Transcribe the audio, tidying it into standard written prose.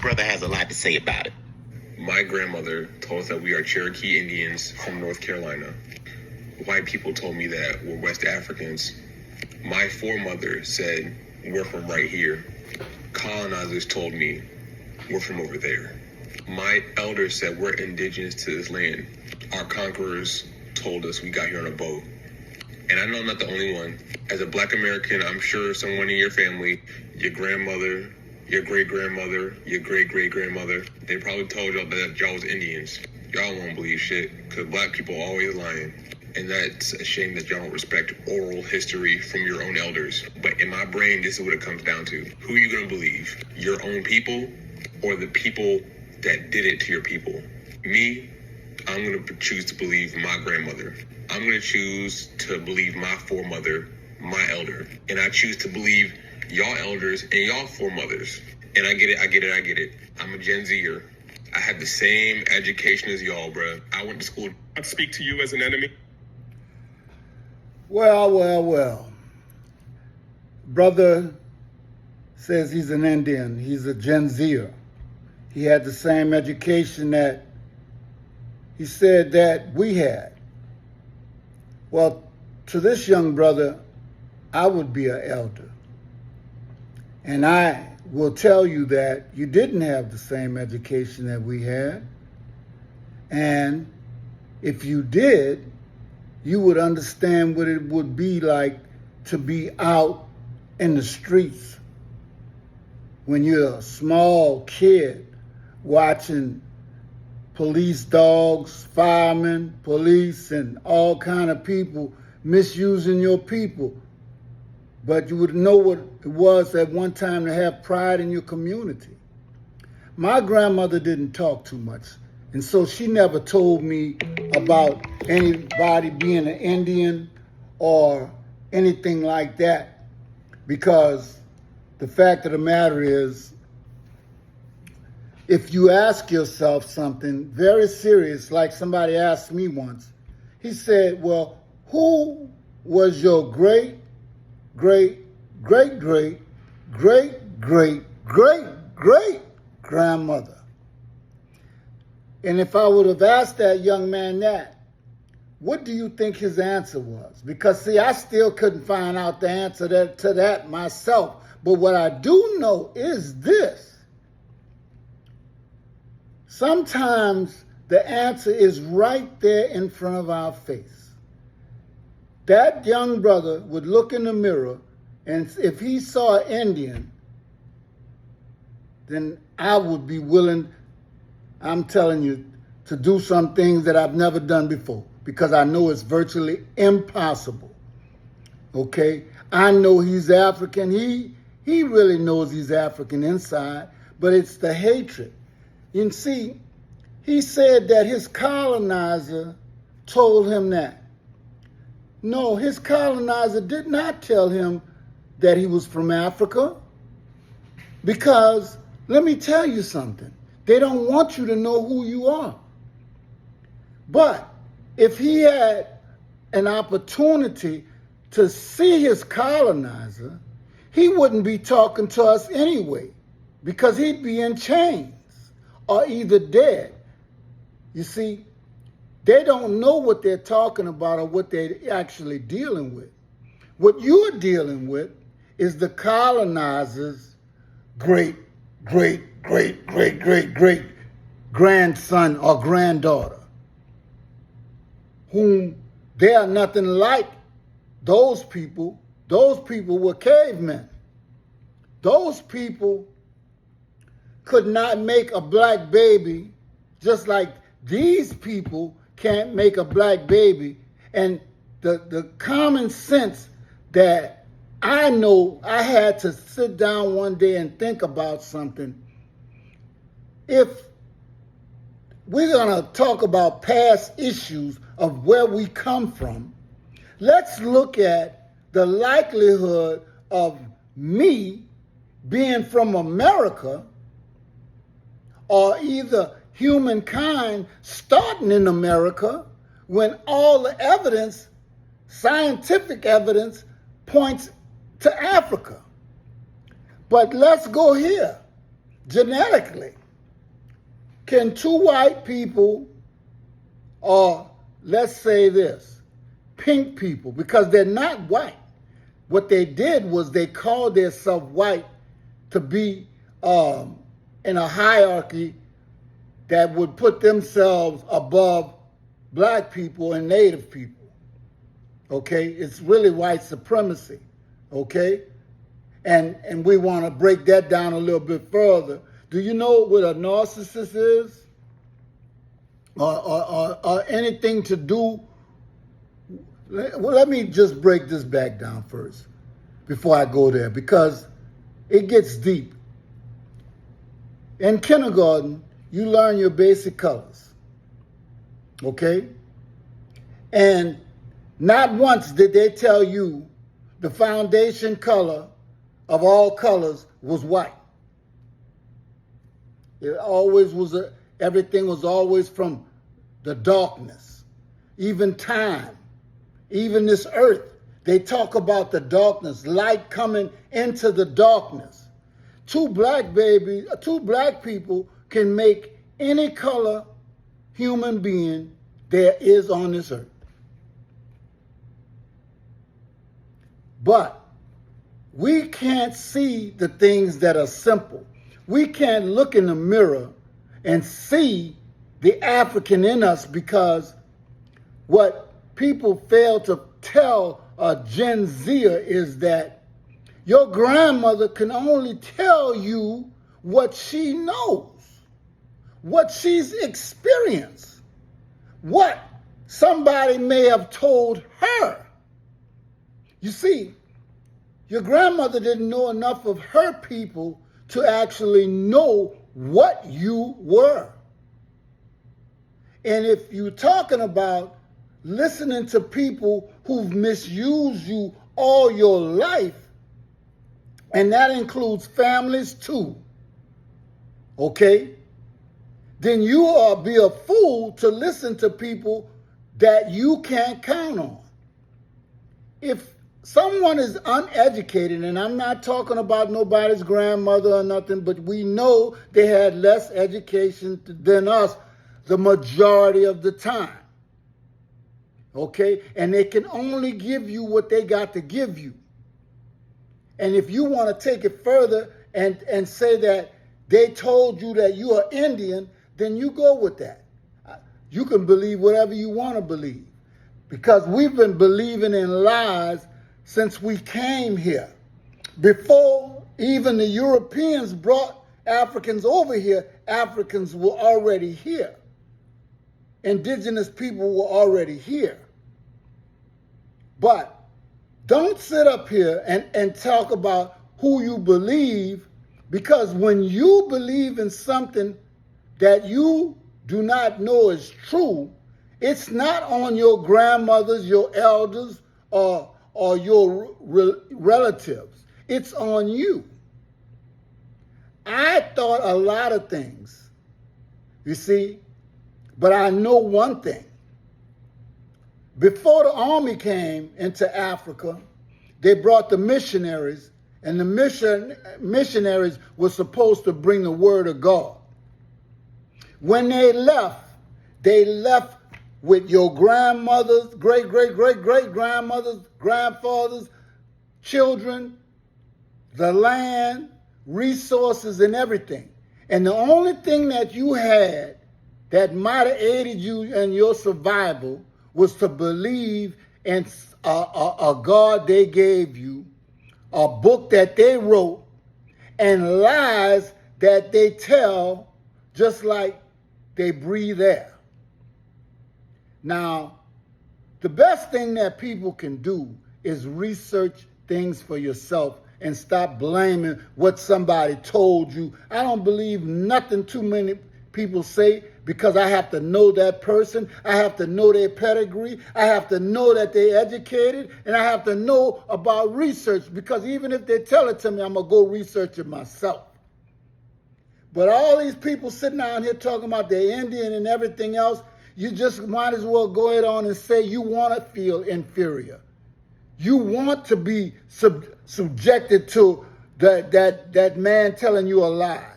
Brother has a lot to say about it. My grandmother told us that we are Cherokee Indians from North Carolina. White people told me that we're West Africans. My foremother said we're from right here. Colonizers told me we're from over there. My elders said we're indigenous to this land. Our conquerors told us we got here on a boat. And I know I'm not the only one. As a Black American, I'm sure someone in your family, your grandmother, your great-grandmother, your great-great-grandmother, they probably told y'all that y'all was Indians. Y'all won't believe shit, because Black people are always lying. And that's a shame that y'all don't respect oral history from your own elders. But in my brain, this is what it comes down to. Who are you going to believe? Your own people or the people that did it to your people? Me, I'm going to choose to believe my grandmother. I'm going to choose to believe my foremother, my elder. And I choose to believe y'all elders and y'all foremothers. And I get it. I'm a Gen Zer. I had the same education as y'all, bruh. I went to school. I'd speak to you as an enemy. Well. Brother says he's an Indian. He's a Gen Zer. He had the same education that he said that we had. Well, to this young brother, I would be an elder. And I will tell you that you didn't have the same education that we had. And if you did, you would understand what it would be like to be out in the streets when you're a small kid watching police dogs, firemen, police, and all kind of people misusing your people. But you would know what it was at one time to have pride in your community. My grandmother didn't talk too much, and so she never told me about anybody being an Indian or anything like that, because the fact of the matter is, if you ask yourself something very serious, like somebody asked me once, he said, well, who was your great grandmother? And if I would have asked that young man that, what do you think his answer was? Because, see, I still couldn't find out the answer to that myself. But what I do know is this. Sometimes the answer is right there in front of our face. That young brother would look in the mirror, and if he saw an Indian, then I would be willing, I'm telling you, to do some things that I've never done before, because I know it's virtually impossible. Okay? I know he's African. He really knows he's African inside, but it's the hatred. You can see, he said that his colonizer told him that. No, his colonizer did not tell him that he was from Africa, because let me tell you something. They don't want you to know who you are. But if he had an opportunity to see his colonizer, he wouldn't be talking to us anyway, because he'd be in chains or either dead. You see, they don't know what they're talking about or what they're actually dealing with. What you're dealing with is the colonizer's great grandson or granddaughter, whom they are nothing like those people. Those people were cavemen. Those people could not make a black baby, just like these people can't make a black baby. And the common sense that I know, I had to sit down one day and think about something. If we're going to talk about past issues of where we come from, let's look at the likelihood of me being from America, or either humankind starting in America, when all the evidence, scientific evidence, points to Africa. But let's go here. genetically. Can two white people, or let's say this, pink people, because they're not white. What they did was they called themselves white to be in a hierarchy that would put themselves above black people and native people. Okay? It's really white supremacy. Okay? And we want to break that down a little bit further. Do you know what a narcissist is? Or anything to do? Well, let me just break this back down first before I go there, because it gets deep. In kindergarten, you learn your basic colors. Okay? And not once did they tell you the foundation color of all colors was white. It always was everything was always from the darkness. Even time, even this earth, they talk about the darkness, light coming into the darkness. Two black people can make any color human being there is on this earth. But we can't see the things that are simple. We can't look in the mirror and see the African in us, because what people fail to tell a Gen Zer is that your grandmother can only tell you what she knows, what she's experienced, what somebody may have told her. You see, your grandmother didn't know enough of her people to actually know what you were. And if you're talking about listening to people who've misused you all your life, and that includes families too, okay, then you will be a fool to listen to people that you can't count on. If someone is uneducated, and I'm not talking about nobody's grandmother or nothing, but we know they had less education than us the majority of the time. Okay? And they can only give you what they got to give you. And if you want to take it further and say that they told you that you are Indian, then you go with that. You can believe whatever you want to believe, because we've been believing in lies since we came here. Before even the Europeans brought Africans over here, Africans were already here. Indigenous people were already here. But don't sit up here and talk about who you believe, because when you believe in something that you do not know is true, it's not on your grandmothers, your elders, or your relatives. It's on you. I thought a lot of things, you see, but I know one thing. Before the army came into Africa, they brought the missionaries, and the missionaries were supposed to bring the word of God. When they left with your grandmothers, great-great-great-great-grandmothers, grandfathers, children, the land, resources, and everything. And the only thing that you had that might have aided you in your survival was to believe in a God they gave you, a book that they wrote, and lies that they tell just like they breathe air. Now, the best thing that people can do is research things for yourself and stop blaming what somebody told you. I don't believe nothing too many people say, because I have to know that person. I have to know their pedigree. I have to know that they're educated, and I have to know about research, because even if they tell it to me, I'm going to go research it myself. But all these people sitting down here talking about they're Indian and everything else, you just might as well go ahead on and say you want to feel inferior. You want to be subjected to that man telling you a lie.